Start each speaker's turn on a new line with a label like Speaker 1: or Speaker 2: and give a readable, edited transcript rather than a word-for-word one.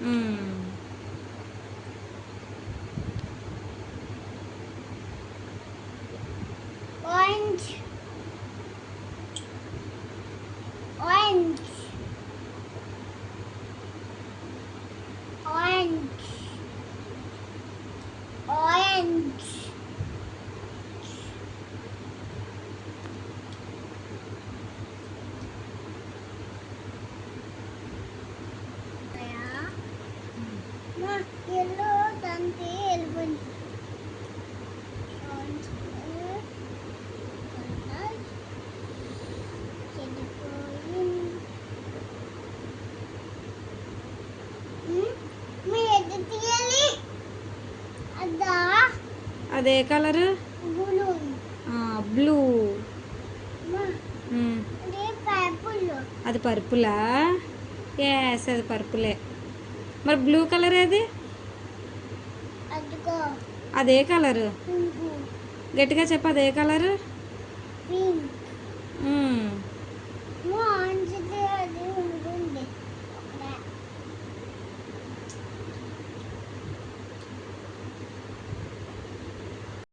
Speaker 1: Orange. Orange. Orange. Orange. Ma, yellow dante elbun. Orange color. మీ ఎద్దు తీయాలి అదా
Speaker 2: అదే కలరు
Speaker 1: బ్లూ
Speaker 2: బ్లూ
Speaker 1: అదే పర్పుల్
Speaker 2: అది పర్పులా ఎస్ అది పర్పులే మరి బ్లూ కలర్ ఏది
Speaker 1: అదిగో
Speaker 2: అదే కలరు గట్టిగా చెప్పు అదే కలరు
Speaker 1: పింక్